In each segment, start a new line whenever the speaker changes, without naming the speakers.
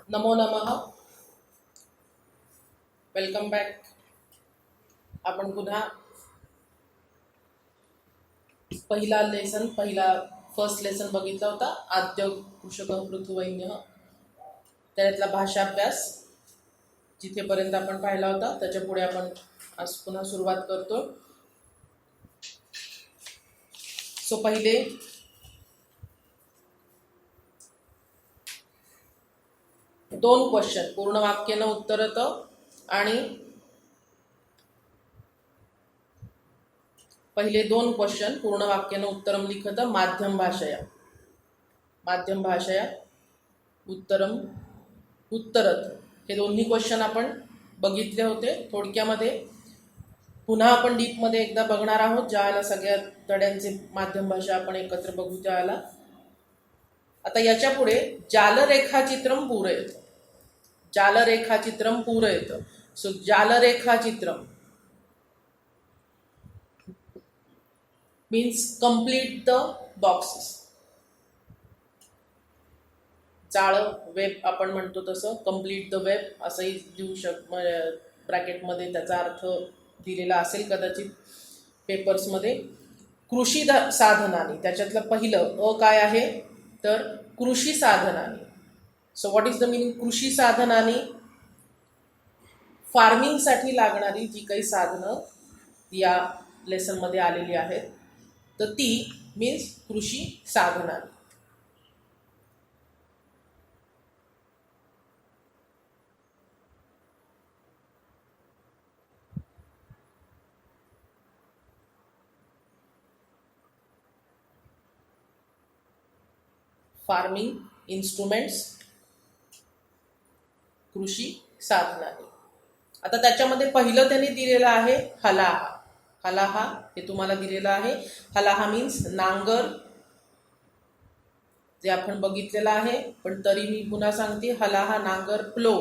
नमो नमः. Welcome back. आपण पुन्हा पहिला फर्स्ट लेसन बघितला होता, आद्य कृषक पृथुवैन्य. त्यातला भाषाभ्यास जिथेपर्यंत आपण पाहिला होता त्याच्या पुढे आपण आज पुन्हा सुरुवात करतो. सो पहिले दोन क्वेश्चन पूर्ण वाक्यानं उत्तरत आणि पहिले दोन क्वेश्चन पूर्ण वाक्यानं उत्तरम लिखत माध्यम भाषया उत्तरम उत्तरत. हे दोन्ही क्वेश्चन आपण बघितले होते थोडक्यामध्ये. पुन्हा आपण डीपमध्ये एकदा बघणार आहोत, ज्यावेळेला सगळ्या धड्यांचे माध्यम भाषा आपण एकत्र बघू त्यावेळेला. आता याच्या पुढे जालरेखाचित्रम पूरयत. जालरेखाचित्रम पूरयत. सो जालरेखाचित्रम मीन्स कंप्लीट द बॉक्सेस. जाळ वेब आपण म्हणतो तसं कंप्लीट द वेब असंही देऊ ब्रॅकेटमध्ये त्याचा अर्थ दिलेला असेल कदाचित पेपर्समध्ये. कृषी साधनानी त्याच्यातलं पहिलं काय आहे तर कृषी साधनानी. So what is the meaning कृषी साधनानी? फार्मिंगसाठी लागणारी जी काही साधनं या लेसनमध्ये आलेली आहेत तर ती मीन्स कृषी साधनानी. फार्मिंग इन्स्ट्रुमेंट्स कृषी साधनानी. आता त्याच्यामध्ये पहिलं त्यांनी दिलेलं आहे हलाहा. हलाहा हे तुम्हाला दिलेलं आहे. हलाहा मीन्स नांगर, जे आपण बघितलेलं आहे, पण तरी मी पुन्हा सांगते हलाहा नांगर प्लो.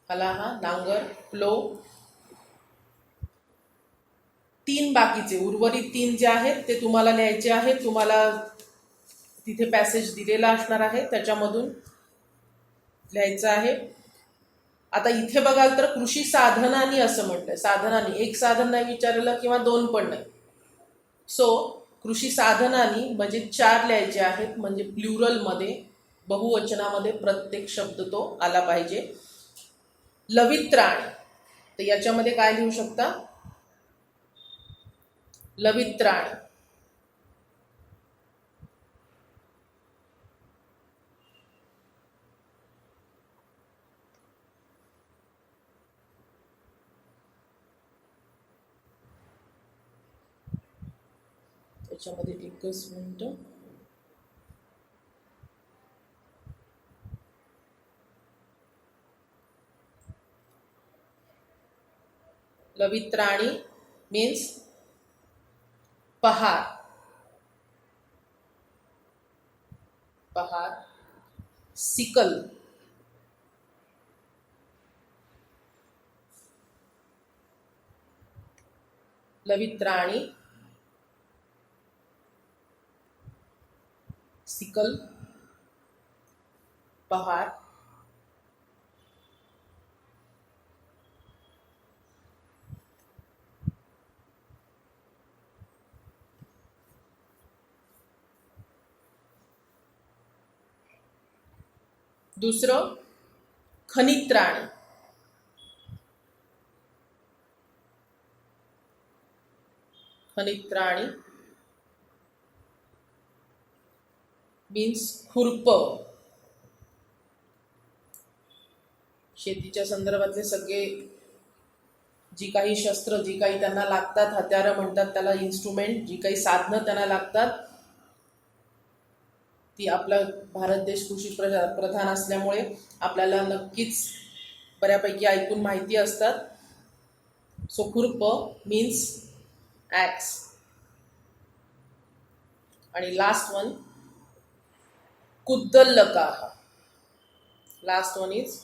हलाहा नांगर प्लो. तीन बाकीचे उर्वरित तीन जे आहेत ते तुम्हाला लिहायचे आहेत. तुम्हाला तिथे पॅसेज दिलेला असणार आहे, त्याच्यामधून लिहायचं आहे. आता इथे बघाल तर कृषी साधनानी असं म्हटलंय. साधनानी एक साधन नाही विचारलं किंवा दोन पण नाही. सो कृषी साधनानी म्हणजे चार लिहायचे आहेत, म्हणजे प्लुरलमध्ये बहुवचनामध्ये प्रत्येक शब्द तो आला पाहिजे. लवित्राणी तर याच्यामध्ये काय लिहू शकता? लवित्राणी. त्याच्यामध्ये एकच मिनिट. लवित्राणी मीन्स पहार. पहार. सिकल. लवित्राणी सिकल पहार. दुसरं खनित्राणी. खनित्राणी मीन्स खुरप. शेतीच्या संदर्भातले सगळे जी काही शस्त्र, जी काही त्यांना लागतात, हत्यारं म्हणतात त्याला, इन्स्ट्रुमेंट, जी काही साधनं त्यांना लागतात, ती आपला भारत देश कृषी प्रधान असल्यामुळे आपल्याला नक्कीच बऱ्यापैकी ऐकून माहिती असतात. सो खुरप मीन्स ॲक्स. आणि लास्ट वन कुद्दल्लकाह. लास्ट वन इज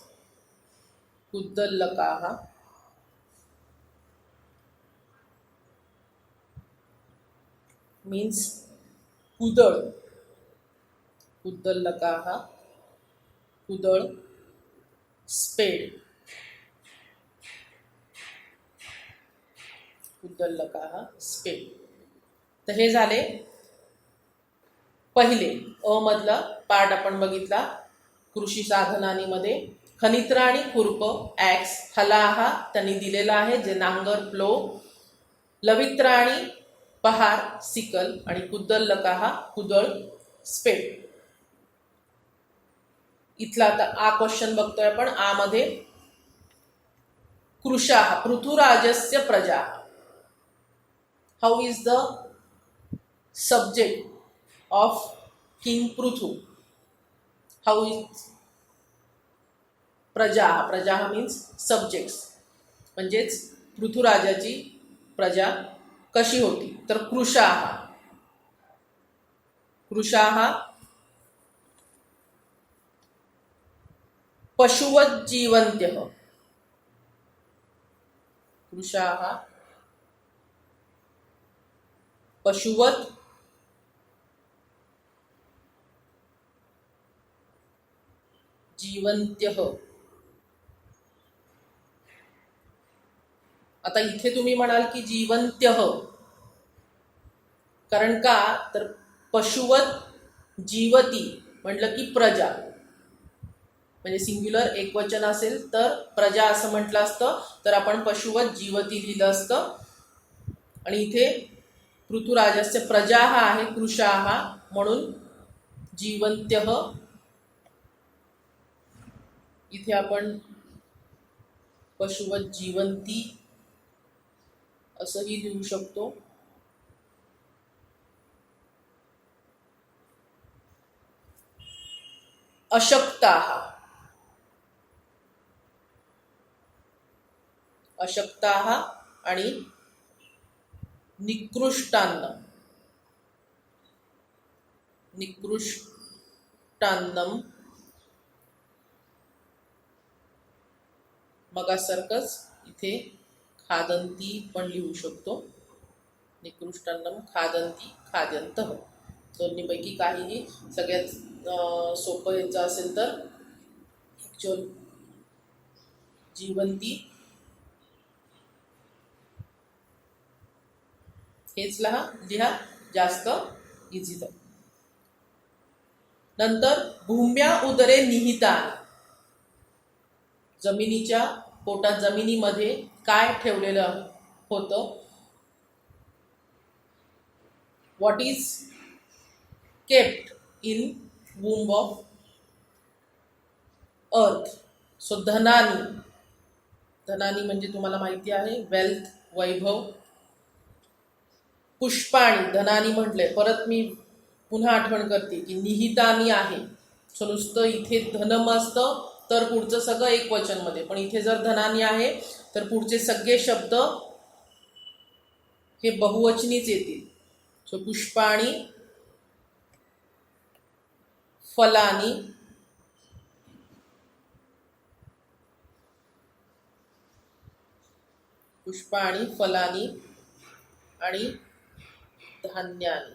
कुद्दल्लकाह. मीन्स कुदळ. कुद्दलकाः कुदळ स्पेड कुद्दलकाः स्पेड. तर हे झाले पहिले अ मधला पार्ट आपण बघितला कृषी साधनांमध्ये. खनित्र आणि खुरप ॲक्स, हलाहा त्यांनी दिलेला आहे जे नांगर प्लो, लवित्र आणि पहार सिकल आणि कुद्दलकाः कुदळ स्पेड. इथला आता आ क्वेश्चन बघतोय आपण. आ मध्ये कृशाः पृथुराजस्य प्रजा. How is the subject of king Prithu. How is प्रजा. प्रजा मीन्स सब्जेक्ट्स, म्हणजेच पृथुराजाची प्रजा कशी होती. तर कृशाः कृशाः पशुवत जीवन्त्यः. कृशाः पशुवत जीवन्त्यः. आता इथे तुम्ही म्हणाल की जीवन्त्यः, कारण का तर पशुवत जीवती म्हटलं की प्रजा, म्हणजे सिंग्युलर एकवचन असेल तर प्रजा असं म्हटलं असतं, तर आपण पशुवत जीवती लिहिलं असतं. आणि इथे पृथुराजस्य प्रजा हा आहे कृशाः, म्हणून जीवन्त्यः. इथे आपण पशुवत जीवंती असंही लिहू शकतो. अशक्ताः अशक्ताः आणि निकृष्टान्नम निकृष्टान्नम मगासारखंच इथे खादंती पण लिहू शकतो. निकृष्टान्नम खादंती खाद्यन्तः. दोन्हीपैकी काहीही सगळ्यात सोपं यायचं असेल तर ॲक्च्युअल जीवंती हेच लिहा जास्त इझी जाईल. नंतर भूम्या उदरे निहिता. जमिनीच्या पोटात जमिनीमध्ये काय ठेवलेलं होतं. What is kept in womb of earth. So Dhanani. Dhanani म्हणजे तुम्हाला माहिती आहे वेल्थ, वैभव. पुष्पाणी धनानी म्हटले, परत मी पुन्हा आठवण करते की निहितानी आहे. सो नुसतं इथे धनम असतं तर पुढचं सगळं एक वचनमध्ये, पण इथे जर धनानी आहे तर पुढचे सगळे शब्द हे बहुवचनीच येतील. सो पुष्पाणी फलानी पुष्पाणी फलानी आणि धान्यानी.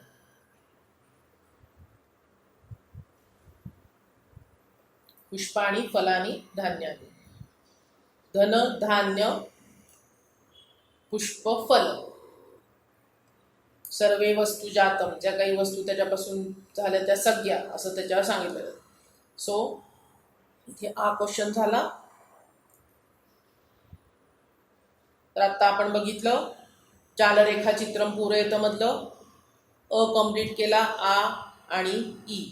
पुष्पाणी फलानी धान्यानी. धन धान्य पुष्प फल सर्वे वस्तू जातम. ज्या काही वस्तू त्याच्यापासून झाल्या त्या सगळ्या असं त्याच्यावर सांगितलं. सो इथे हा क्वेश्चन झाला. तर आता आपण बघितलं चालरेखाचित्रम पूरयत मधलं अ कंप्लीट केला, आ आणि ई.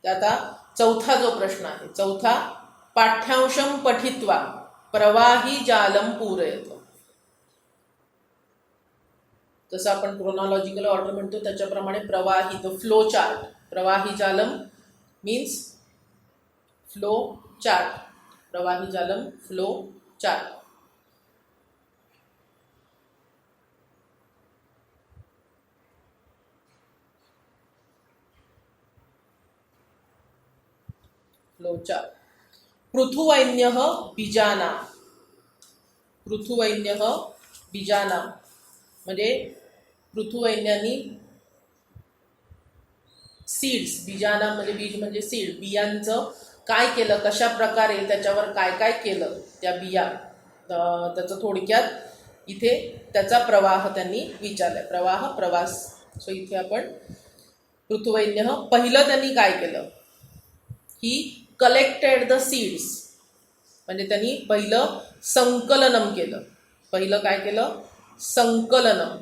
आता चौथा जो प्रश्न आहे, चौथा पाठ्यांशम पठित्वा प्रवाही जालम पूरयत. जसं आपण क्रोनॉलॉजिकल ऑर्डर म्हणतो त्याच्याप्रमाणे प्रवाही, द फ्लो चार्ट. प्रवाही जालम मीन्स फ्लो चार्ट. प्रवाही जालम फ्लो चार्ट. Flow chart. पृथुवैन्यः बीजानां. पृथुवैन्यः बीजानां म्हणजे पृथुवैन्यांनी सीड्स, बीजाना म्हणजे बीज म्हणजे सीड, बियांचं काय केलं, कशा प्रकारे त्याच्यावर काय काय केलं त्या बिया, त्याचं थोडक्यात इथे त्याचा प्रवाह त्यांनी विचारलाय. प्रवाह, प्रवास. सो इथे आपण पृथुवैन्य पहिलं त्यांनी काय केलं, ही कलेक्टेड द सीड्स, म्हणजे त्यांनी पहिलं संकलनम केलं. पहिलं काय केलं, संकलनम.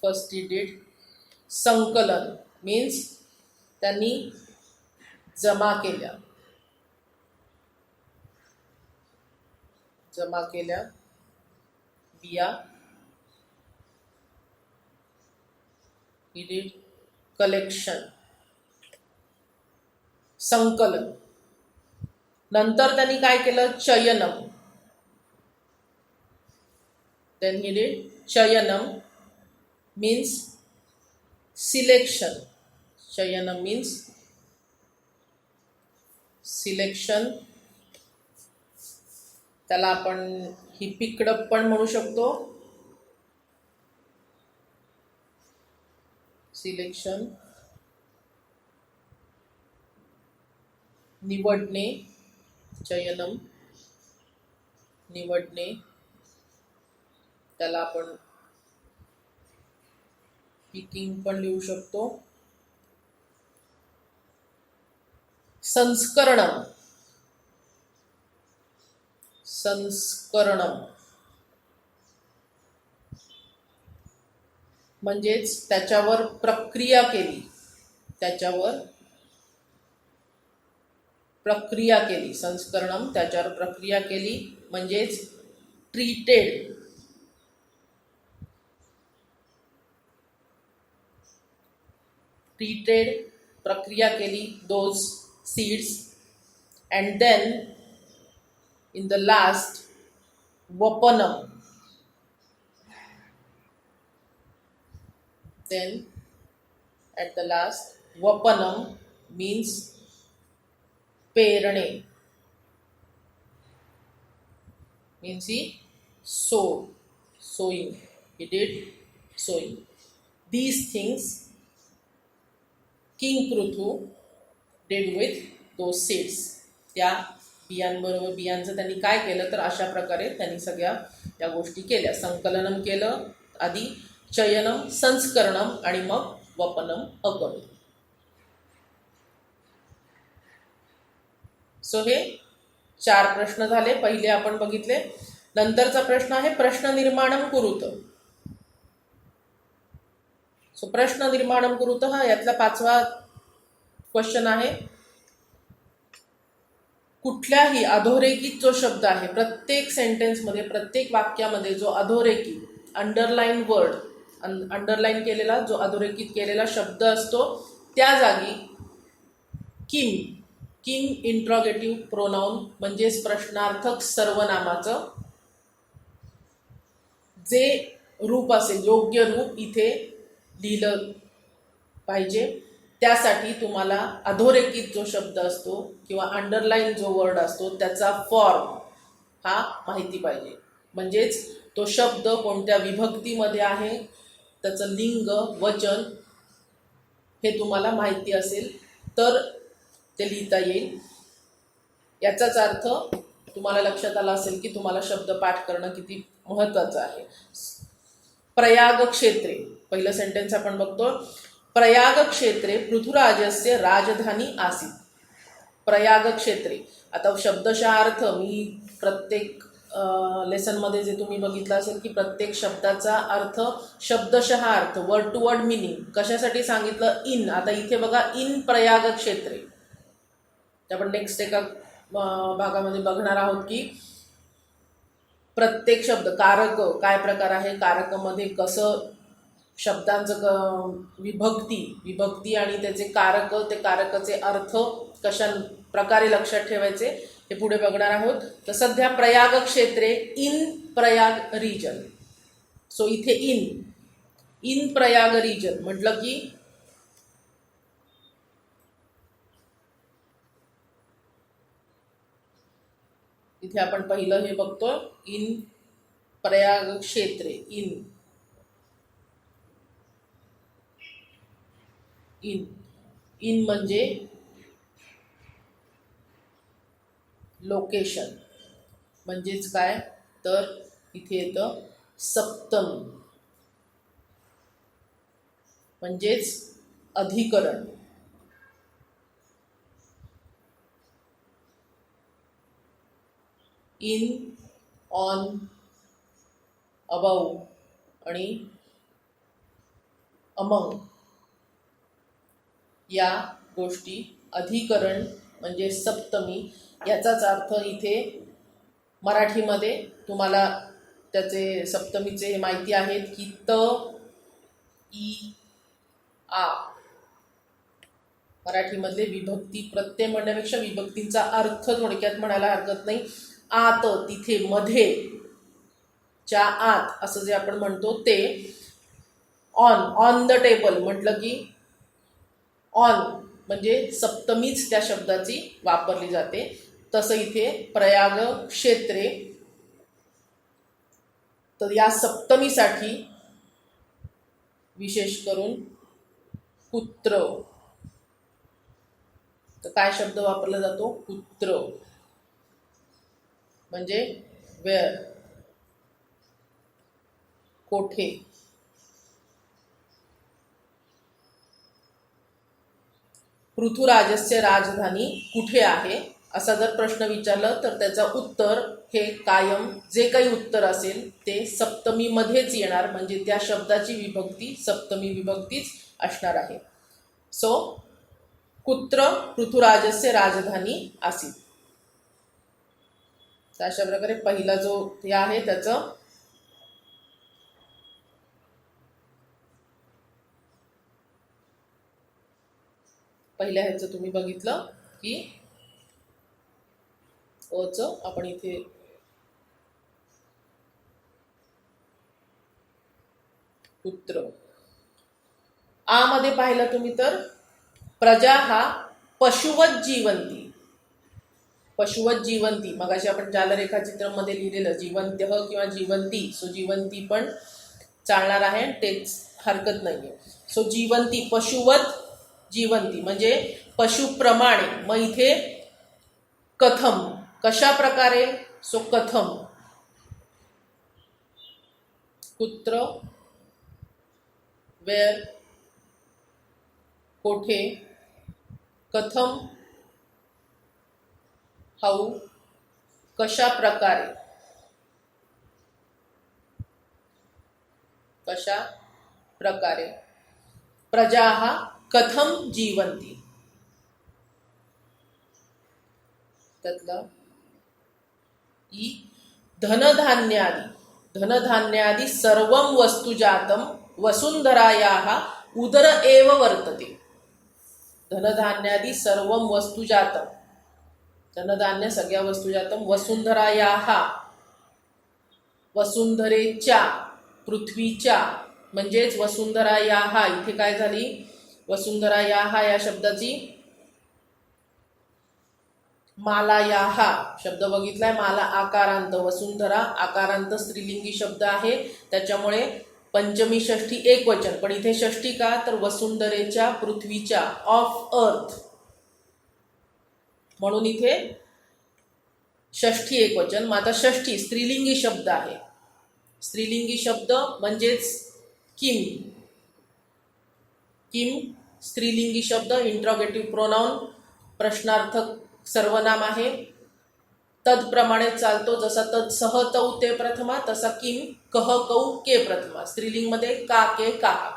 फर्स्ट ही डिड संकलन, मीन्स त्यांनी जमा केल्या, जमा केल्या बिया. ही डिड कलेक्शन, संकलन. नंतर त्यांनी काय केलं, चयनम. देन ही डिड चयनम मीन्स सिलेक्शन. चयनम मीन्स सिलेक्शन. त्याला आपण ही पिकडअप पण म्हणू शकतो. सिलेक्शन, निवडणे. चयनम, निवडणे. त्याला आपण पिकिंग पण लिहू शकतो. संस्करणम, संस्करणम म्हणजेच त्याच्यावर प्रक्रिया केली, त्याच्यावर प्रक्रिया केली. संस्करणम, त्याच्यावर प्रक्रिया केली म्हणजेच ट्रीटेड. ट्रीटेड, प्रक्रिया केली those seeds. And then in the last वपनम. Then at the last vapanam means पेरणे, means he sowed, sowing. He did sowing. These things King Pruthu did with those seeds. त्या बियांबरोबर, बियांचं त्यांनी काय केलं तर अशा प्रकारे त्यांनी सगळ्या या गोष्टी केल्या. संकलनम केलं आधी, चयनम, संस्करणम आणि मग वपनम अकरून. सो हे 4 प्रश्न झाले. पहिले आपण बघितले. नंतरचा प्रश्न आहे प्रश्न निर्माणम कुरुत. सो प्रश्न निर्माणम कुरुत हा यातला 5वा क्वेश्चन आहे. कुठल्याही अधोरेखित जो शब्द आहे, प्रत्येक सेंटेन्समध्ये, प्रत्येक वाक्यामध्ये जो अधोरेखित अंडरलाईन वर्ड, अंडरलाईन केलेला जो अधोरेखित केलेला शब्द असतो त्या जागी किम, किम इंट्रॉगेटिव्ह प्रोनाऊन म्हणजेच प्रश्नार्थक सर्वनामाचं जे रूप असेल, योग्य रूप इथे लिहिलं पाहिजे. त्यासाठी तुम्हाला अधोरेखित जो शब्द असतो किंवा अंडरलाईन जो वर्ड असतो त्याचा फॉर्म हा माहिती पाहिजे. म्हणजेच तो शब्द कोणत्या विभक्तीमध्ये आहे, त्याचं लिंग, वचन हे तुम्हाला माहिती असेल तर ते लिहिता येईल. याचाच अर्थ तुम्हाला लक्षात आला असेल की तुम्हाला शब्द पाठ करणं किती महत्त्वाचं आहे. प्रयाग क्षेत्रे, पहिलं सेंटेन्स आपण बघतो. प्रयाग क्षेत्रे पृथुराजस्य राजधानी आसीत. प्रयाग क्षेत्रे, आता शब्दशः अर्थ मी प्रत्येक लेसनमध्ये जे तुम्ही बघितलं असेल की प्रत्येक शब्दाचा अर्थ, शब्दशः अर्थ, वर्ड टू वर्ड मिनिंग कशासाठी सांगितलं, इन. आता इथे बघा, इन प्रयाग क्षेत्रे. आपण नेक्स्ट एका भागामध्ये बघणार आहोत की प्रत्येक शब्द, कारक काय प्रकार आहे, कारकमध्ये कसं शब्दांचं विभक्ती आणि त्याचे कारक, ते कारकाचे अर्थ कशा प्रकारे लक्षात ठेवायचे हे पुढे बघणार आहोत. तर सध्या प्रयाग क्षेत्रे इन प्रयाग रिजन. सो इथे इन प्रयाग रिजन म्हटलं की इथे आपण पहिलं हे बघतो, इन प्रयाग क्षेत्रे. In in. इन म्हणजे लोकेशन. म्हणजेच काय तर इथे येतं सप्तमी, म्हणजेच अधिकरण. इन, ऑन, अबाउ आणि अमंग या गोष्टी अधिकरण म्हणजे सप्तमी. याचाच अर्थ इथे मराठीमध्ये तुम्हाला त्याचे सप्तमीचे माहिती आहेत की त, ई, आ. मराठीमधले विभक्ती प्रत्यय म्हणण्यापेक्षा विभक्तींचा अर्थ थोडक्यात म्हणायला हरकत नाही. आत, तिथे, मध्ये, च्या आत असं जे आपण म्हणतो ते. ऑन, ऑन द टेबल म्हटलं की ऑन म्हणजे सप्तमीच त्या शब्दाची वापरली जाते. तसं इथे प्रयाग क्षेत्रे. तर या सप्तमीसाठी विशेष करून पुत्र. तर काय शब्द वापरला जातो? पुत्र. म्हणजे वेअर, कोठे. पृथुराजस्य राजधानी कुठे आहे असा जर प्रश्न विचारला तर त्याचा उत्तर हे कायम जे काही उत्तर असेल ते सप्तमीमध्येच येणार. म्हणजे त्या शब्दाची विभक्ती सप्तमी विभक्तीच असणार आहे. सो कुत्र पृथुराजस्य राजधानी आसीत. अशा प्रकारे पहिला जो हे आहे त्याचं पहिल्या ह्याचं तुम्ही बघितलं की अचं आपण इथे पुत्र. आ मध्ये पाहिलं तुम्ही तर प्रजा हा पशुवत जीवंती. पशुवत जीवंती मगाशी आपण जालरेखाचित्रामध्ये लिहिलेलं जीवंत्य किंवा जीवंती. सो जीवंती पण चालणार आहे, तेच हरकत नाहीये. सो जीवंती, पशुवत जीवंती म्हणजे पशुप्रमाणे. मग इथे कथम, कशा प्रकारे? सो कथम, कुत्र, वेअर, कोठे, कथम, हाऊ, कशा प्रकारे. कशा प्रकारे. प्रजाः कथम जीवन्ति. त्यातलं ई धनधान्यादि. धनधान्यादि सर्वं वस्तुजातं वसुंधरायाः उदर एव वर्तते. धनधान्यादि सर्वं वस्तुजातं, धनधान्य सगळ्या वस्तुजातं, वसुंधरायाः वसुंधरेच्या, पृथ्वीच्या. म्हणजेच वसुंधरायाः इथे काय झाली? वसुंधरायाः या शब्दाची मालायाः शब्द बघितलाय. माला आकारांत, वसुंधरा आकारांत स्त्रीलिंगी शब्द आहे, त्याच्यामुळे पंचमी षष्ठी एक वचन. पण इथे षष्ठी का? तर वसुंधरेच्या, पृथ्वीच्या, ऑफ अर्थ, म्हणून इथे षष्ठी एक वचन. मग आता षष्ठी स्त्रीलिंगी शब्द आहे. स्त्रीलिंगी शब्द म्हणजेच किम. किम स्त्रीलिंगी शब्द, इंट्रोगेटिव्ह प्रोनाउन, प्रश्नार्थक सर्वनाम आहे. तदप्रमाणे चालतो. जसा तद सह तौ ते प्रथमा, तसा किम कह कौ के प्रथमा. स्त्रीलिंगमध्ये का के काहा.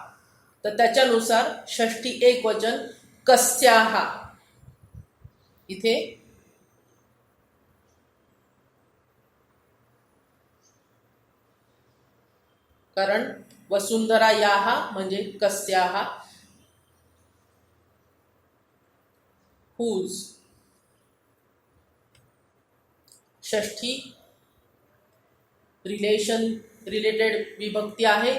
तर त्याच्यानुसार षष्ठी एक वचन कस्याः. इथे कारण वसुंधरायाः म्हणजे कस्याः, हुज. षष्ठी रिलेटेड विभक्ती आहे,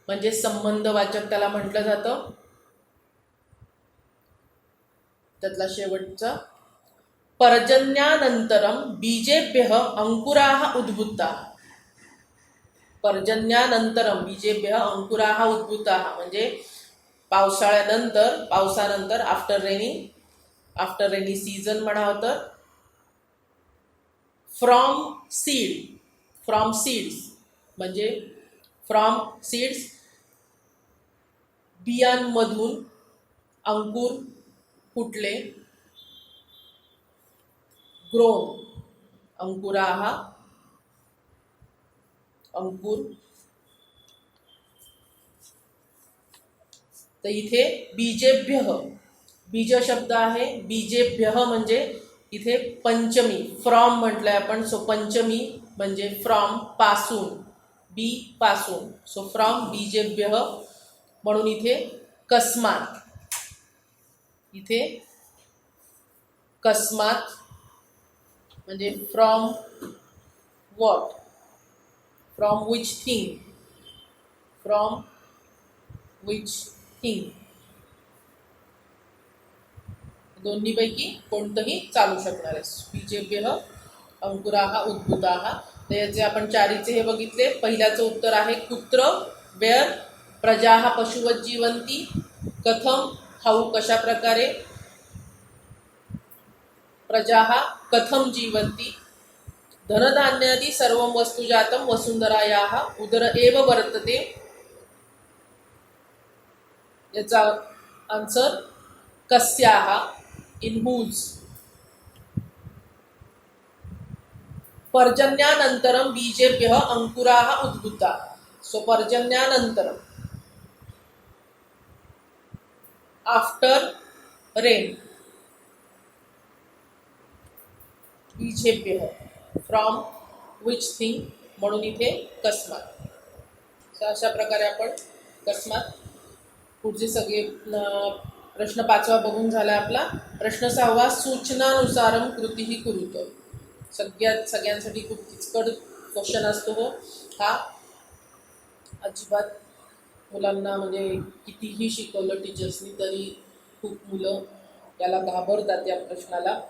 म्हणजे संबंधवाचक त्याला म्हटलं जातं. त्यातला शेवटचा पर्जन्यानंतरम बीजेभ्यः अंकुराः उद्भूताः. पर्जन्यानंतरम बीजेभ्यः अंकुराः उद्भूताः म्हणजे पावसाळ्यानंतर, पावसानंतर, आफ्टर रेनी सीझन म्हणावं तर फ्रॉम सीड्स म्हणजे फ्रॉम सीड्स बियांमधून अंकुर फुटले, ग्रोन अंकुराः अंकुर. तर इथे बीज शब्द आहे. बीजेभ्यः म्हणजे इथे पंचमी, फ्रॉम म्हटलंय आपण. सो पंचमी म्हणजे फ्रॉम, पासून, बी पासून. सो फ्रॉम बीजेभ्यः म्हणून इथे कस्मात. इथे कस्मात म्हणजे from what, from which thing, from which thing. दोन्हीपैकी कोणतंही चालू शकणार आहे. बीजेभ्यः अंकुराः उद्भूताः. तर याचे आपण चारीचे हे बघितले. पहिल्याचं उत्तर आहे कुत्र, वेअर, प्रजाः पशुवत जीवंती, कथम, हाऊ कशा प्रकारे, प्रजाः कथम जीवंती, धनधान्यादि सर्वं वस्तुजातं वसुंधरायाः उदर एव वर्तते. याचा आन्सर कस्याः, इन हुज. पर्जन्यानंतरम बीजेभ्यः अंकुराः उद्भूता. सो पर्जन्यानंतरम, आफ्टर रेन, बीजेभ्यः फ्रॉम विच थिंग म्हणून इथे कस्मात. सो अशा प्रकारे आपण कस्मात पुढचे सगळे प्रश्न 5वा बघून झाला आपला. प्रश्न 6वा, सूचनानुसारम कृतीही कुरुत. सगळ्यांसाठी खूप किचकट क्वेश्चन असतो हो हा. अजिबात मुलांना म्हणजे कितीही शिकवलं टीचर्सनी तरी खूप मुलं त्याला घाबरतात या प्रश्नाला.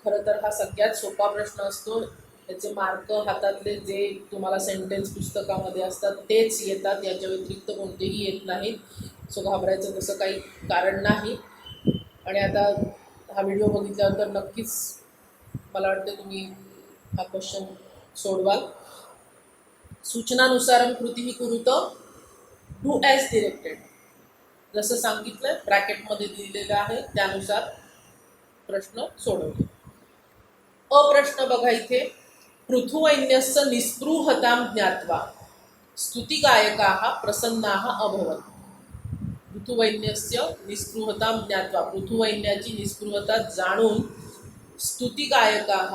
खरं तर हा सगळ्यात सोपा प्रश्न असतो. त्याचे मार्क हातातले जे तुम्हाला सेंटेन्स पुस्तकामध्ये असतात तेच येतात, याच्या व्यतिरिक्त कोणतेही येत नाहीत. सो घाबरायचं तसं काही कारण नाही. आणि आता हा व्हिडिओ बघितल्यावर तर नक्कीच मला वाटतं तुम्ही हा क्वेश्चन सोडवाल. सूचनानुसार कृतीही कुरुत, डू ॲज डिरेक्टेड. जसं सांगितलं ब्रॅकेटमध्ये दिलेलं आहे त्यानुसार प्रश्न सोडवतो. प्रश्न बघा इथे, पृथुवैन्यस्य निस्पृहतां ज्ञात्वा स्तुतिगायकाः प्रसन्नाः अभवन्. पृथुवैन्यस्य निस्पृहतां ज्ञात्वा, पृथुवैन्याची निस्पृहता जाणून स्तुतिगायकाः,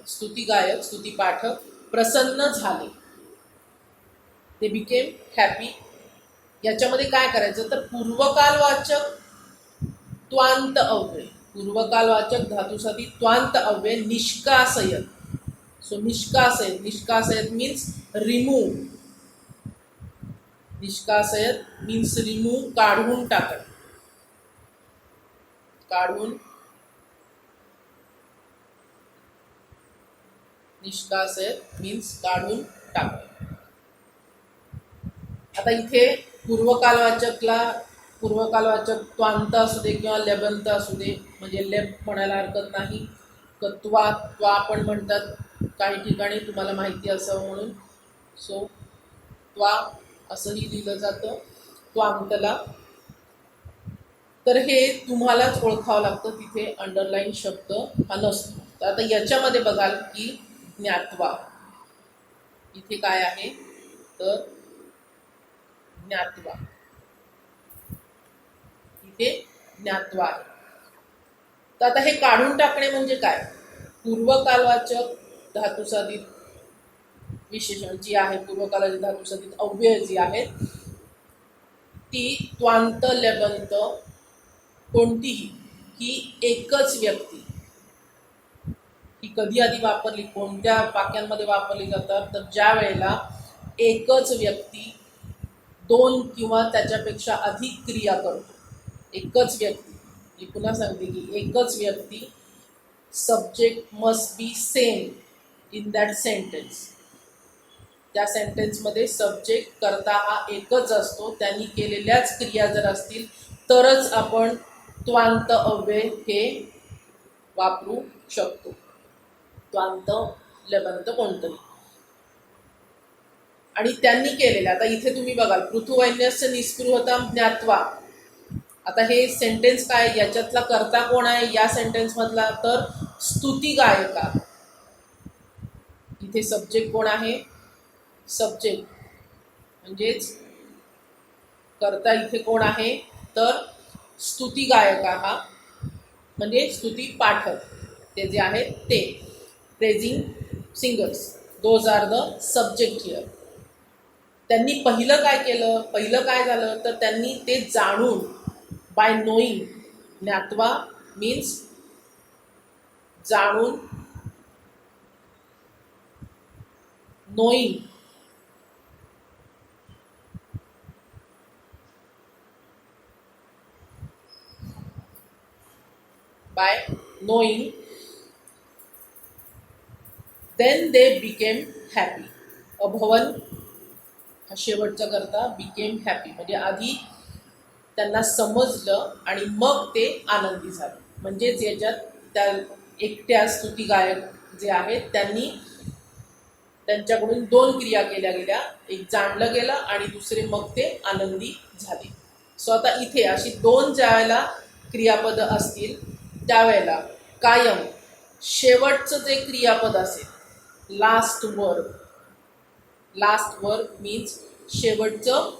स्तुतिगायक, स्तुतिपाठक प्रसन्न झाले. ते बिकेम हॅपी. याच्यामध्ये काय करायचं तर पूर्वकालवाचक त्वांत अव्यय, पूर्वकालवाचक धातूसाठी त्वांत अव्यय निष्कासयत. सो निष्कासयत मीन्स रिमूव्ह. निष्कासयत मीन्स रिमूव्ह, काढून टाकणे. निष्कासयत मीन्स काढून टाकणे. आता इथे पूर्वकालवाचक त्वांत असू दे किंवा लेबंत असू दे, म्हणजे लेप म्हणायला हरकत नाही. त्वा पण म्हणतात काही ठिकाणी, तुम्हाला माहिती असावं म्हणून. सो त्वा असंही लिहिलं जातं त्वांतला. तर हे तुम्हालाच ओळखावं लागतं, तिथे अंडरलाईन शब्द हा नसतो. तर आता याच्यामध्ये बघाल की ज्ञात्वा इथे काय आहे तर ज्ञात्वा, इथे ज्ञात्वा आहे. तर आता हे काढून टाकणे म्हणजे काय? पूर्वकालवाचक धातुसाधित विशेषण जी आहे, पूर्वकालाची धातुसाधित अव्यय जी आहेत ती त्वांत लेबंत कोणतीही, ही एकच व्यक्ती, ही कधी आधी वापरली, कोणत्या वाक्यांमध्ये वापरली जातात तर ज्या वेळेला एकच व्यक्ती दोन किंवा त्याच्यापेक्षा अधिक क्रिया करतो. एकच व्यक्ती, मी पुन्हा सांगते की एकच व्यक्ती, subject must be same in that sentence. त्या सेंटेन्समध्ये सब्जेक्ट कर्ता हा एकच असतो. त्यांनी केलेल्याच क्रिया जर असतील तरच आपण त्वांत अव्यय हे वापरू शकतो. त्वांत लेबंत कोणतंही. आणि त्यांनी केलेल्या, आता इथे तुम्ही बघाल पृथुवैन्यस्य निस्पृहता ज्ञात्वा. आता हे सेंटेन्स काय, याच्यातला कर्ता कोण आहे या सेंटेन्स मधला, तर स्तुती गायका. इथे सब्जेक्ट कोण आहे, सब्जेक्ट म्हणजेच कर्ता इथे कोण आहे, तर स्तुती गायका हा म्हणजे स्तुती पाठक ते जे आहेत ते. Praising singers, those are the subject here. त्यांनी पहिलं काय केलं, पहिलं काय झालं तर त्यांनी ते जाणून, बाय नोईंग, ज्ञात्वा मीन्स जाणून, knowing by knowing, then they became happy. अभवन हा शेवटचा करता, बिकेम हॅपी म्हणजे आधी त्यांना समजलं आणि मग ते आनंदी झाले. म्हणजेच याच्यात त्या एकट्या स्तुती गायक जे आहेत त्यांनी त्यांच्याकडून दोन क्रिया केल्या गेल्या, एक जाणलं गेलं आणि दुसरे मग ते आनंदी झाले. सो आता इथे अशी दोन ज्या वेळेला क्रियापद असतील त्यावेळेला कायम शेवटचं जे क्रियापद असेल, last verb, last verb means शेवटचं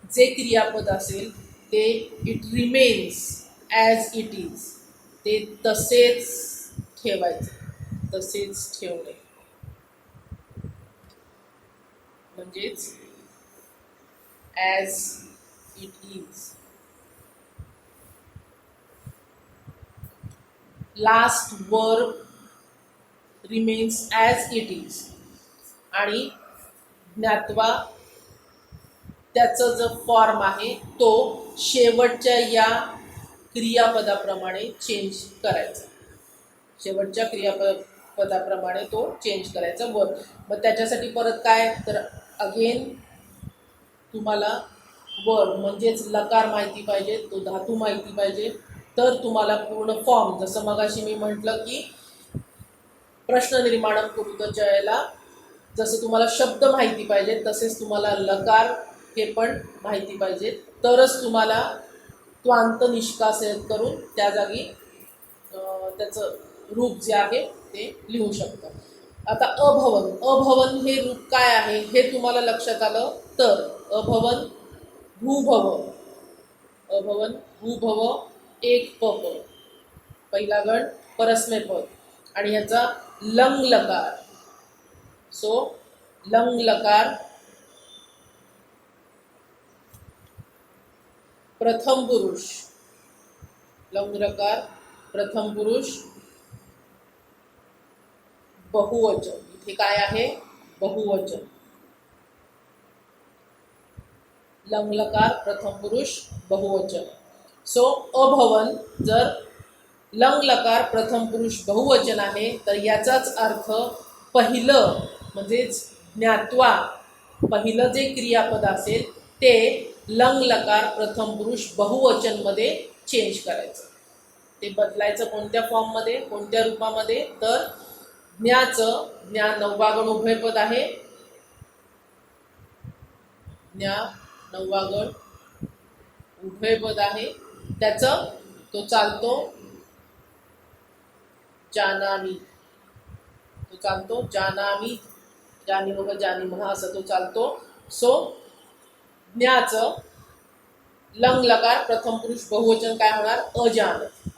जे क्रियापद असेल ते it remains as it is, ते तसेच ठेवायचे, तसेच ठेवणे म्हणजेच as it is. Last verb remains as it is आणि ज्ञात्वा त्याचं जो फॉर्म आहे तो शेवटच्या या क्रियापदाप्रमाणे चेंज करायचा, शेवटच्या क्रियापदाप्रमाणे तो चेंज करायचा वर्ब. मग त्याच्यासाठी परत काय, तर अगेन तुम्हाला वर्ब म्हणजेच लकार माहिती पाहिजे, तो धातू माहिती पाहिजे, तर तुम्हाला पूर्ण फॉर्म, जसं मगाशी मी म्हटलं की प्रश्न निर्माण कुरुतच्या वेळेला जसं तुम्हाला शब्द माहिती पाहिजे तसेच तुम्हाला लकार हे पण माहिती पाहिजे, तरच तुम्हाला त्वांत निष्कासित करून त्या जागी त्याचं रूप जे आहे ते लिहू शकता. आता अभवन, अभवन हे रूप काय आहे हे तुम्हाला लक्षात आलं तर अभवन भूभव, अभवन भूभव एक पप, पहिला गण परस्मैपद आणि ह्याचा लंग लकार. सो लंग लकार प्रथम पुरुष, लंग लकार प्रथम पुरुष बहुवचन. इथे काय आहे, बहुवचन. लंग लकार प्रथम पुरुष बहुवचन. सो अभवन जर लंग लकार प्रथम पुरुष बहुवचन आहे तर याचाच अर्थ पहिलं म्हणजेच ज्ञात्वा, पहिलं जे क्रियापद असेल ते लंग लकार प्रथम पुरुष बहुवचनमध्ये चेंज करायचं. ते बदलायचं कोणत्या फॉर्ममध्ये, कोणत्या रूपामध्ये, तर ज्ञाचं, ज्ञा नववागण उभयपद आहे, ज्ञा नववागण उभयपद आहे, त्याचं तो चालतो जानामी, तो चालतो जानामी, जानी बघा जानी म्हणा असं तो चालतो. सो ज्ञाचं लंग लकार प्रथम पुरुष बहुवचन काय होणार, अजानत.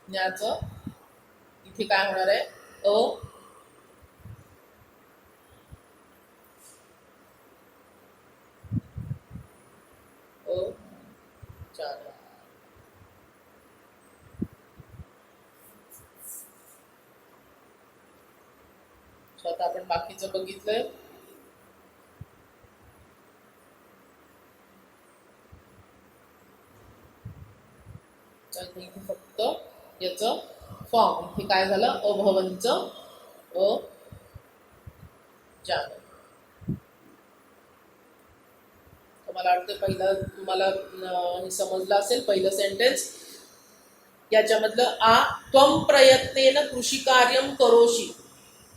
ज्ञाचं इथे काय होणार आहे, अजानत. आता आपण बाकीचं बघितलंय. इथे फक्त याचं फॉर्म, इथे काय झालं, अभवनचं अजानत. मला वाटतं पहिलं तुम्हाला हे समजलं असेल पहिलं सेंटेन्स. याच्यामधलं आ त्वम प्रयत्नेन कृषिकार्यम करोशी,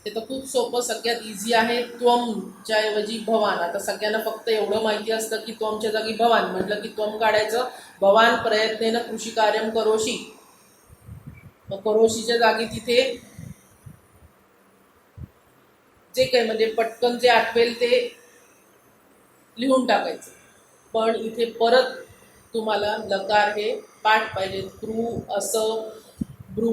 ते तर खूप सोपं, सगळ्यात इझी आहे. त्वमच्या ऐवजी भवान. आता सगळ्यांना फक्त एवढं माहिती असतं की त्वमच्या जागी भवान म्हटलं की त्वम काढायचं. भवान प्रयत्नेन कृषिकार्यम करोशी, मग करोशीच्या जागी तिथे जे काही म्हणजे पटकन जे आठवेल ते लिहून टाकायचं. पण इथे परत तुम्हाला लकार हे पाठ पाहिजे. क्रू, असं, ब्रू,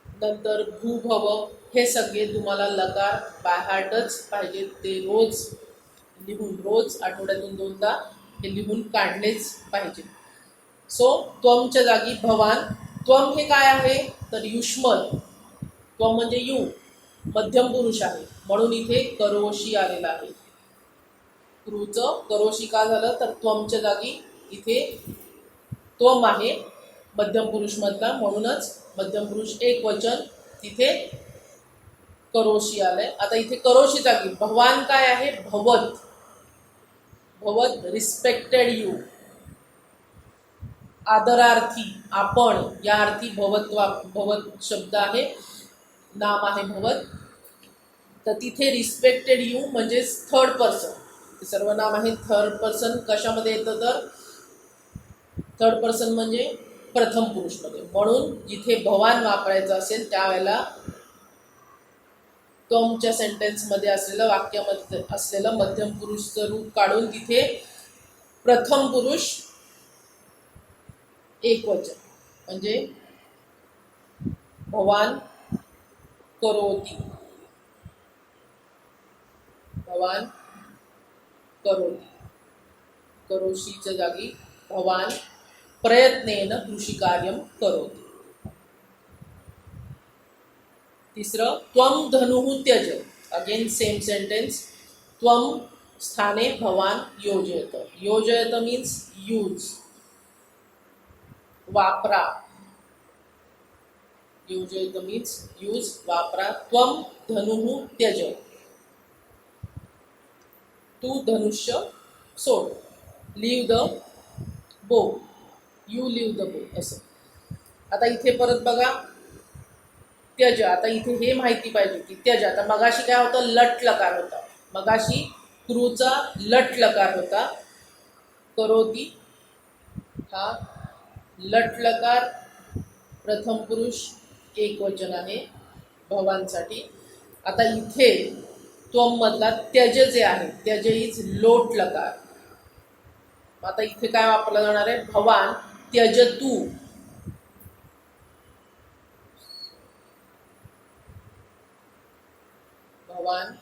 नंतर भूभव, हे सगळे तुम्हाला लकार बायहार्टच पाहिजे. ते रोज लिहून, रोज आठवड्यातून 2दा हे लिहून काढलेच पाहिजे. सो त्वमच्या जागी भवान. त्वम हे काय आहे तर युष्मल. त्वम म्हणजे यू, मध्यम पुरुष आहे, म्हणून इथे करोशी आलेला आहे. क्रूचं करोशी का झालं तर त्वमच्या जागी इथे त्वम आहे मध्यम पुरुष मधला, म्हणूनच मध्यम पुरुष एक वचन तिथे करोशी आलंय. आता इथे करोशी जागी भगवान काय आहे, भवत. भवत रिस्पेक्टेड यू, आदरार्थी, आपण या अर्थी भवत शब्द आहे, नाम आहे भवत. तर तिथे रिस्पेक्टेड यू म्हणजे थर्ड पर्सन, सर्वनाम आहे थर्ड पर्सन. कशामध्ये येतं तर थर्ड पर्सन म्हणजे प्रथम पुरुषमध्ये, म्हणून जिथे भवान वापरायचं असेल त्यावेळेला त्वमच्या सेंटेन्समध्ये असलेलं, वाक्यामध्ये असलेलं मध्यम पुरुषचं रूप काढून तिथे प्रथम पुरुष एक वचन म्हणजे भवान करोती. भवान करोती, करोशीच्या जागी भवान प्रयत्नेन कृषिकार्यम करोति. तिसरं त्वम धनुः त्यज, अगेन सेम सेंटेन्स. त्वम स्थाने भवान योजयत. योजयत मीन्स यूज, वापरा. योजयत मीन्स यूज, वापरा. त्वम धनुः त्यज, तू धनुष्य सोड. लीव द बो, यू लीव द बो, असं. आता इथे परत बघा त्यज. आता इथे हे माहिती पाहिजे की त्यज, आता मगाशी काय होतं, लट लकार होता. मगाशी क्रूचा लट लकार होता. करोती हा लट लकार, प्रथम पुरुष एक वचन आहे भवांसाठी. आता इथे त्वम मधला त्यज जे आहे, त्यज इज लोट लकार. आता इथे काय वापरलं जाणार आहे, भवान त्यज तू. भवान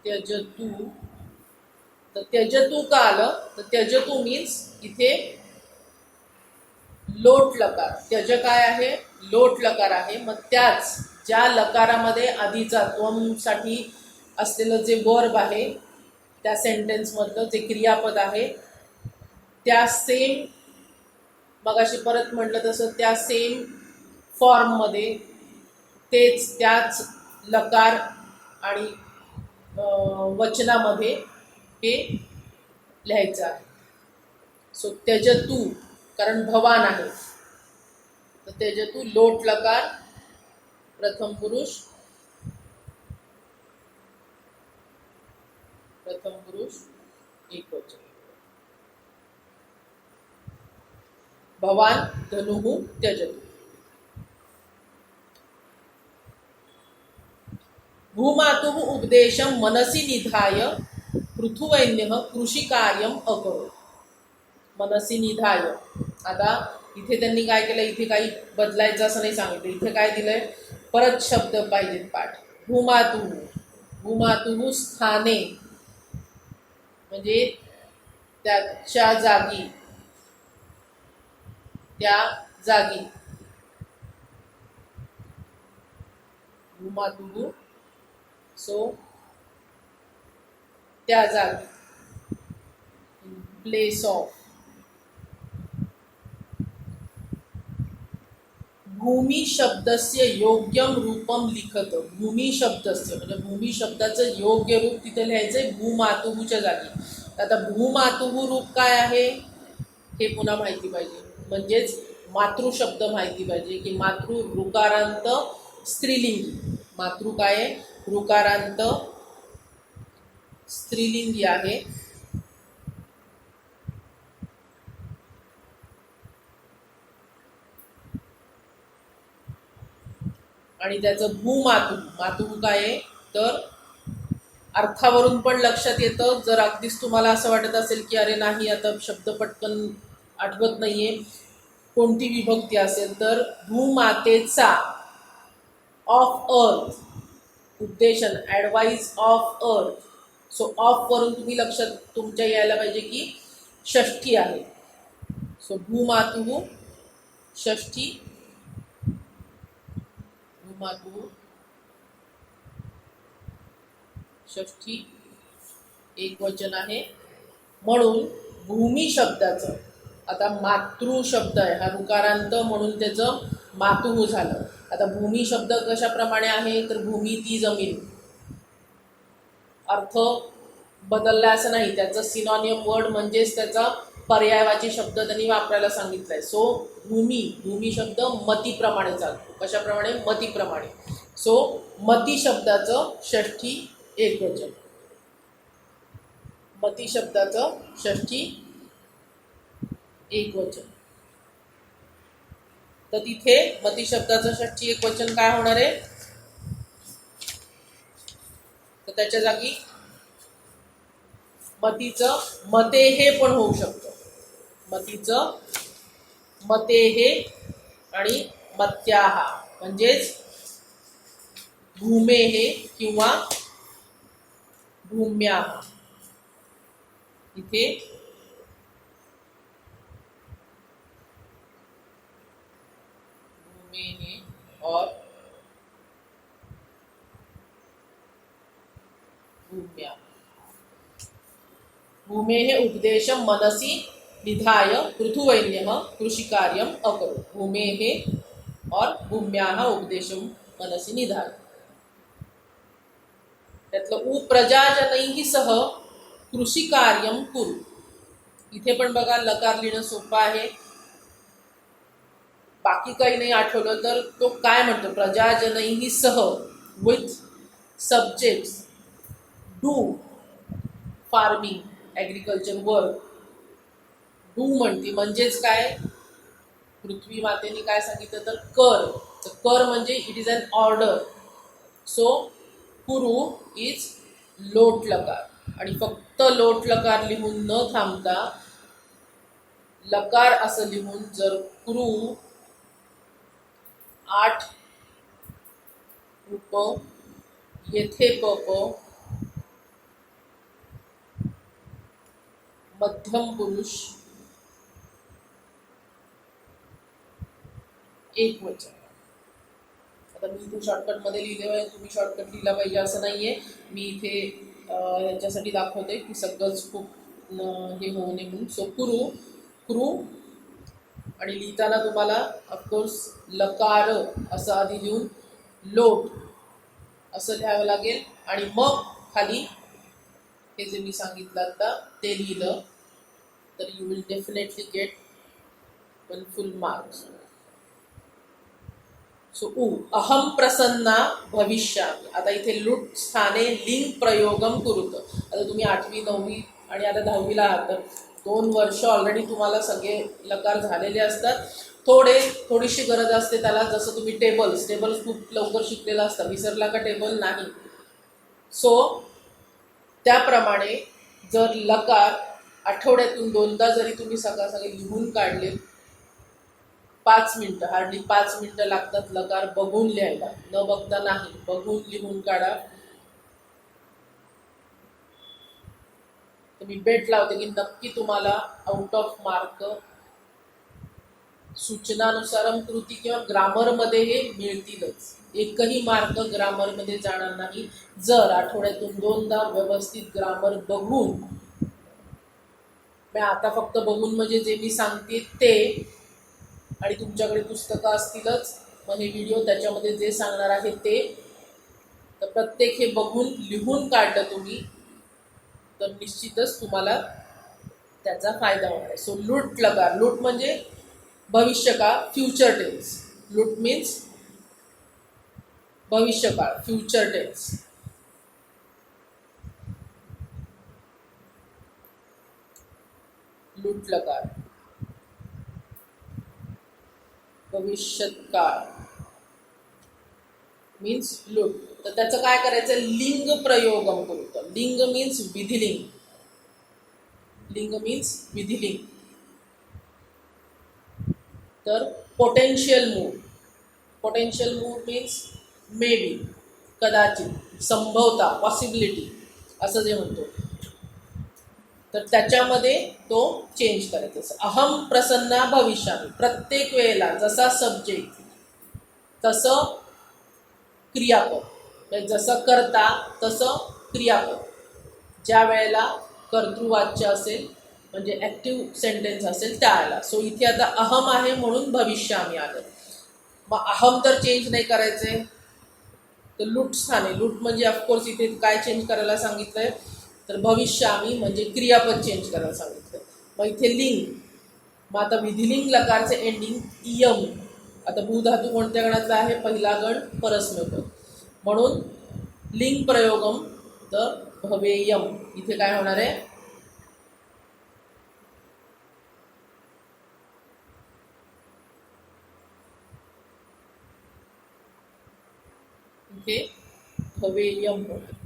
त्यज तू. तर त्यज तू का आलं तर त्यज तू मीन्स इथे लोट लकार. त्यज काय आहे, लोट लकार आहे. मग त्याच ज्या लकारामध्ये आधीचा त्वमसाठी असलेलं जे वर्ब आहे, त्या सेंटेन्समधलं जे क्रियापद आहे, त्या सेम मगाशी परत म्हटलं तसं त्या सेम फॉर्ममध्ये त्याच लकार आणि वचनामध्ये हे लिहायचं आहे. सो त्यज तू, कारण भवान आहे तर त्यज तू लोट लकार, प्रथम पुरुष एक वचन. भवान धनुः त्यजतु. भूमातुः उपदेशं मनसि निधाय पृथुवैन्यः कृषिकार्यम अकरोत्. मनसी निधाय. आता इथे त्यांनी काय केलं, इथे काही बदलायचं असं नाही सांगितलं. इथे काय दिलंय, परत शब्द पाहिजेत पाठ. भूमातुः, भूमातुः स्थाने म्हणजे त्याच्या जागी, त्या जागी. भूमातुः सो त्या जागी, इन प्लेस ऑफ. भूमी शब्दस्य योग्यम रूपम लिखत. भूमी शब्दस्य म्हणजे भूमी शब्दाचं योग्य रूप तिथे लिहायचंय भूमातुच्या जागी. आता भूमातु रूप काय आहे हे पुन्हा माहिती पाहिजे. म्हणजेच मातृ शब्द माहिती पाहिजे की मातृ ऋकारांत स्त्रीलिंगी. मातृ काय आहे? ऋकारांत स्त्रीलिंगी आहे. आणि त्याचं भूमातु. मातु काय आहे तर अर्थावरून पण लक्षात येतं. जर अगदीच तुम्हाला असं वाटत असेल की अरे नाही आता शब्द पटकन आठवत नाहीये कोणती विभक्ती असेल तर भूमातेचा ऑफ अर्थ उद्देशन advice of earth. So of वरून तुम्ही लक्षात तुमच्या यायला पाहिजे की षष्ठी आहे. सो भूमातु षष्ठी. भूमातु षष्ठी एक वचन आहे. म्हणून भूमी शब्दाचं आता मातृ शब्द आहे हा ऋकारांत म्हणून त्याचं मातुः झालं. आता भूमी शब्द कशाप्रमाणे आहे तर भूमी ती जमीन. अर्थ बदलला असं नाही. त्याचं सिनॉनियम वर्ड म्हणजेच त्याचा पर्यायवाची शब्द त्यांनी वापरायला सांगितलाय. सो भूमी शब्द मतीप्रमाणे चालतो. कशाप्रमाणे? मतीप्रमाणे. सो मती शब्दाचं षष्ठी एक वचन. मती शब्दाचं षष्ठी एक वचन. तर तिथे मती शब्दाचं षष्ठी एक वचन काय होणार आहे तर त्याच्या जागी मतीचं मते हे पण होऊ शकतं. मतीचं मते हे आणि मत्याहा म्हणजेच भूमे हे किंवा भूम्याहा. इथे भूमे हे और भूम्या. भूमे हे उपदेशम मनसी निधाय पृथुवैन्यः कृषिकार्यम अकरोत्. भूमे हे और भूम्याः उपदेशम मनसी निधाय. त्यातलं प्रजाजनैः सह कृषिकार्यम कुरु. इथे पण बघा लकार लिहिणं सोपं आहे. बाकी काही नाही आठवलं तर तो काय म्हणतो प्रजाजनैः सह with subjects do farming agriculture work. Do म्हणते म्हणजेच काय पृथ्वी मातेने काय सांगितलं तर कर. तर कर म्हणजे it is an order. So kuru is lot lakar. आणि फक्त लोट लकार लिहून न थांबता लकार असं लिहून जर कुरु 8 रूप येथे पप मध्यम पुरुष एक वचन. आता मी इथे शॉर्टकटमध्ये लिहिलं आहे. तुम्ही शॉर्टकट लिहिला पाहिजे असं नाहीये. मी इथे याच्यासाठी दाखवते की सगळंच खूप हे होऊ नये म्हणून. सो कुरु आणि लिहिताना तुम्हाला ऑफकोर्स लकार असं आधी लिहून लोट असं लिहावं लागेल. आणि मग खाली हे जे मी सांगितलं आता ते लिहिलं तर you will definitely get 1 full marks. So अहम प्रसन्ना भविष्यामि. आता इथे लुट स्थाने लिंग प्रयोगम कुरुत. आता तुम्ही 8वी 9वी आणि आता 10वीला आहात तर 2 वर्ष ऑलरेडी तुम्हाला सगळे लकार झालेले असतात. थोडीशी गरज असते त्याला. जसं तुम्ही टेबल्स खूप लवकर शिकलेला असता. विसरला का टेबल नाही. सो त्याप्रमाणे जर लकार आठवड्यातून 2दा जरी तुम्ही सकाळ लिहून काढले 5 मिनटं हार्डली 5 मिनटं लागतात लकार बघून लिहायला. न बघता नाही बघून लिहून काढा. तर मी बेट लावते की नक्की तुम्हाला आउट ऑफ मार्क सूचनानुसारम कृती किंवा ग्रामरमध्ये हे मिळतीलच. एकही मार्क ग्रामरमध्ये जाणार नाही जर आठवड्यातून 2दा व्यवस्थित ग्रामर बघून. आता फक्त बघून म्हणजे जे मी सांगते ते आणि तुमच्याकडे पुस्तकं असतीलच मग हे व्हिडिओ त्याच्यामध्ये जे सांगणार आहे ते, तर प्रत्येक हे बघून लिहून काढलं तुम्ही तर निश्चितच तुम्हाला त्याचा फायदा होणार आहे. सो लूट लकार, लूट म्हणजे भविष्यकाळ, फ्युचर टेन्स. लूट मीन्स भविष्यकाळ, फ्युचर टेन्स. लूट लकार, भविष्यकाळ मीन्स लूट. तर त्याचं काय करायचं, लिंग प्रयोगम करू. तर लिंग मीन्स विधिलिंग, लिंग मीन्स विधिलिंग. तर potential mood, potential mood means may be, कदाचित, संभवता, पॉसिबिलिटी असं जे म्हणतो, तर त्याच्यामध्ये तो चेंज करायचा. अहम प्रसन्ना भविष्यामी, प्रत्येक वेळेला जसा सब्जेक्ट तसं क्रियापद, म्हणजे जसं करता तसं क्रियापद. ज्या वेळेला कर्तृवाच्य असेल म्हणजे ॲक्टिव्ह सेंटेन्स असेल त्यावेळेला. सो इथे आता अहम आहे म्हणून भविष्यामी आलं. मग अहम तर चेंज नाही करायचे, तर लूट स्थाने, लूट म्हणजे ऑफकोर्स इथे काय चेंज करायला सांगितलंय, तर भविष्यामी म्हणजे क्रियापद चेंज करायला सांगितलं. मग इथे लिंग, मग आता विधिलिंग लकारचे एंडिंग इयम. आता भूधातू कोणत्या गणाचा आहे, पहिला गण परस्मैपद, म्हणून लिंग प्रयोगम तर भवेयम. इथे काय होणार आहे, इथे भवेयम होणार.